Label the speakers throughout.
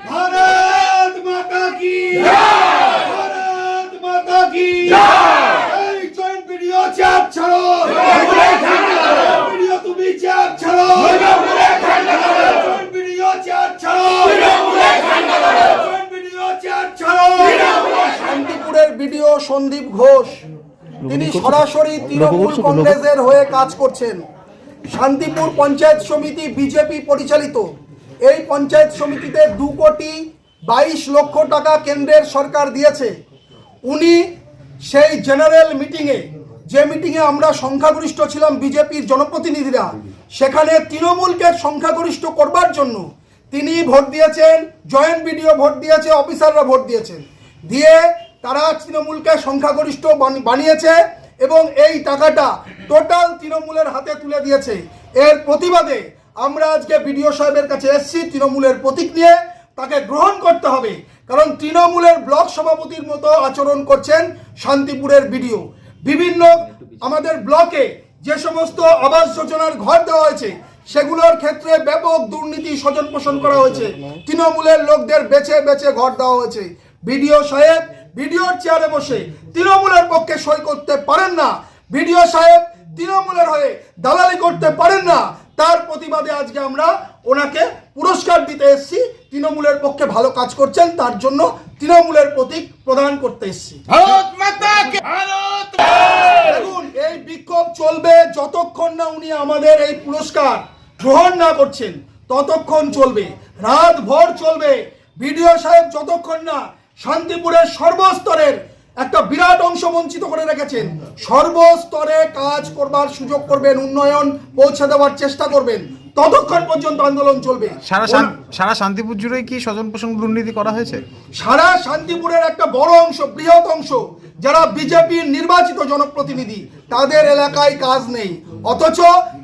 Speaker 1: भारत माता की भारत माता की জয়েন্ট ভিডিও চাপ ছাড়ো ভিডিও তুমি চাপ ছাড়ো জয়েন্ট ভিডিও চাপ ছাড়ো জয়েন্ট ভিডিও চাপ ছাড়ো। শান্তিপুরের ভিডিও সন্দীপ ঘোষ, তিনি সরাসরি তৃণমূল কংগ্রেসের হয়ে কাজ করছেন। শান্তিপুর পঞ্চায়েত সমিতি বিজেপি পরিচালিত। এই পঞ্চায়েত সমিতিতে 2,22,00,000 টাকা কেন্দ্রের সরকার দিয়েছে। উনি সেই জেনারেল মিটিংয়ে, যে মিটিংয়ে আমরা সংখ্যাগরিষ্ঠ ছিলাম বিজেপির জনপ্রতিনিধিরা, সেখানে তৃণমূলকে সংখ্যাগরিষ্ঠ করবার জন্য তিনি ভোট দিয়েছেন, জয়েন্ট ভিডিও ভোট দিয়েছে, অফিসাররা ভোট দিয়েছেন, দিয়ে তারা তৃণমূলকে সংখ্যাগরিষ্ঠ বানিয়েছে এবং এই টাকাটা টোটাল তৃণমূলের হাতে তুলে দিয়েছে। এর প্রতিবাদে আমরা আজকে বিডিও সাহেবের কাছে এসেছি তৃণমূলের প্রতীক নিয়ে। তাকে গ্রহণ করতে হবে, কারণ তৃণমূলের ব্লক সভাপতির মতো আচরণ করছেন শান্তিপুরের বিডিও। বিভিন্ন আমাদের ব্লকে যে সমস্ত আবাস যোজনার ঘর দেওয়া হয়েছে সেগুলোর ক্ষেত্রে ব্যাপক দুর্নীতি স্বজন পোষণ করা হয়েছে। তৃণমূলের লোকদের বেছে বেছে ঘর দেওয়া হয়েছে। বিডিও সাহেব ভিডিওর চেয়ারে বসে তৃণমূলের পক্ষে সই করতে পারেন না, ভিডিও সাহেব তৃণমূলের হয়ে দালালি করতে পারেন না। তার প্রতিবাদে আজকে আমরা ওনাকে পুরস্কার দিতে এসেছি। তৃণমূলের পক্ষে ভালো কাজ করছেন, তার জন্য তৃণমূলের প্রতীক প্রদান করতে এসেছি। দেখুন, এই বিক্ষোভ চলবে যতক্ষণ না উনি আমাদের এই পুরস্কার গ্রহণ না করছেন, ততক্ষণ চলবে, রাত ভর চলবে। ভিডিও সাহেব যতক্ষণ না শান্তিপুরের সর্বস্তরের একটা বিরাট অংশ বঞ্চিত করে রেখেছেন, সর্বস্তরে কাজ করবার সুযোগ করবেন, উন্নয়ন পৌঁছে দেওয়ার চেষ্টা করবেন, ততক্ষণ পর্যন্ত আন্দোলন চলবে।
Speaker 2: সারা শান্তিপুর জুড়ে কি স্বজন পোষণ দুর্নীতি করা হয়েছে?
Speaker 1: সারা শান্তিপুরের একটা বড় অংশ, বৃহৎ অংশ যারা বিজেপির নির্বাচিত জনপ্রতিনিধি, তাদের এলাকায় কাজ নেই, অথচ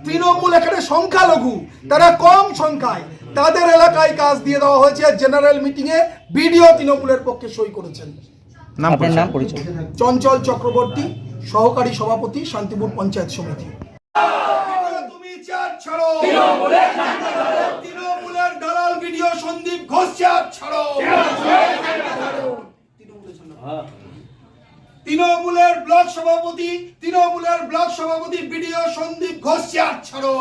Speaker 1: তৃণমূল এখানে সংখ্যালঘু, তারা কম সংখ্যায়, তাদের এলাকায় কাজ দিয়ে দেওয়া হয়েছে। জেনারেল মিটিং এ বিডিও তৃণমূলের পক্ষে সই করেছেন।
Speaker 2: নাম পরিচয়?
Speaker 1: চঞ্চল চক্রবর্তী, সহকারী সভাপতি, শান্তিপুর পঞ্চায়েত সমিতি। তুমি চাপ ছাড়ো, তৃণমূলের দালাল ভিডিও সন্দীপ ঘোষ চাপ ছাড়ো, তৃণমূলের ব্লক সভাপতি ভিডিও সন্দীপ ঘোষ চাপ ছাড়ো,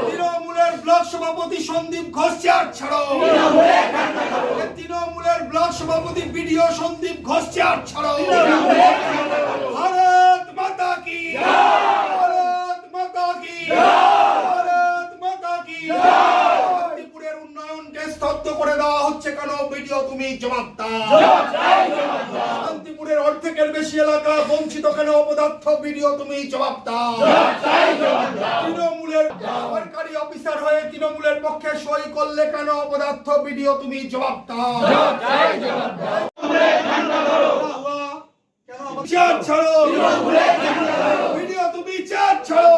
Speaker 1: তৃণমূলের ব্লক সভাপতি সন্দীপ ঘোষ চাপ ছাড়ো, তৃণমূলের ব্লক সভাপতি ভিডিও সন্দীপ ঘোষ চাপ ছাড়ো। ভারত মাতা কি, ভারত মাতা কি, ভারত মাতা কি। শান্তিপুরের উন্নয়নকে স্তব্ধ করে দেওয়া হচ্ছে কেন? ভিডিও তুমি জবাব দাও। শান্তিপুরের অর্ধেকের বেশি এলাকা বঞ্চিত কেন? অপদার্থ ভিডিও তুমি জবাব দাও। তৃণমূলের সরকারি অফিসার হয়ে তৃণমূলের পক্ষে সই করলে কেন? অপদার্থ ভিডিও তুমি জবাব দাও। চাপ ছাড়ো, ভিডিও তুমি চাপ ছাড়ো,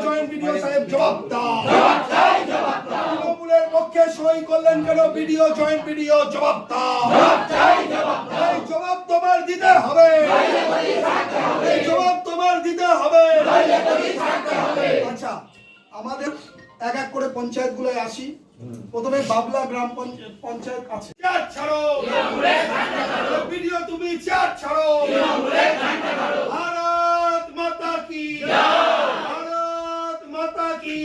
Speaker 1: জয়েন্ট ভিডিও সাহেব জবাব দাও। তৃণমূলের পক্ষে সই করলেন কেন? ভিডিও জয়েন্ট ভিডিও জবাব দাও। এই জবাব তোমার দিতে হবে, এই জবাব তোমার দিতে হবে। আচ্ছা, আমাদের এক এক করে পঞ্চায়েত গুলোয় আসি। প্রথমে বাবলা গ্রাম পঞ্চায়েত আছে। চাপ ছাড়ো, ভিডিও তুমি চাপ ছাড়ো। ভারত মাতা কি, ভারত মাতা কি।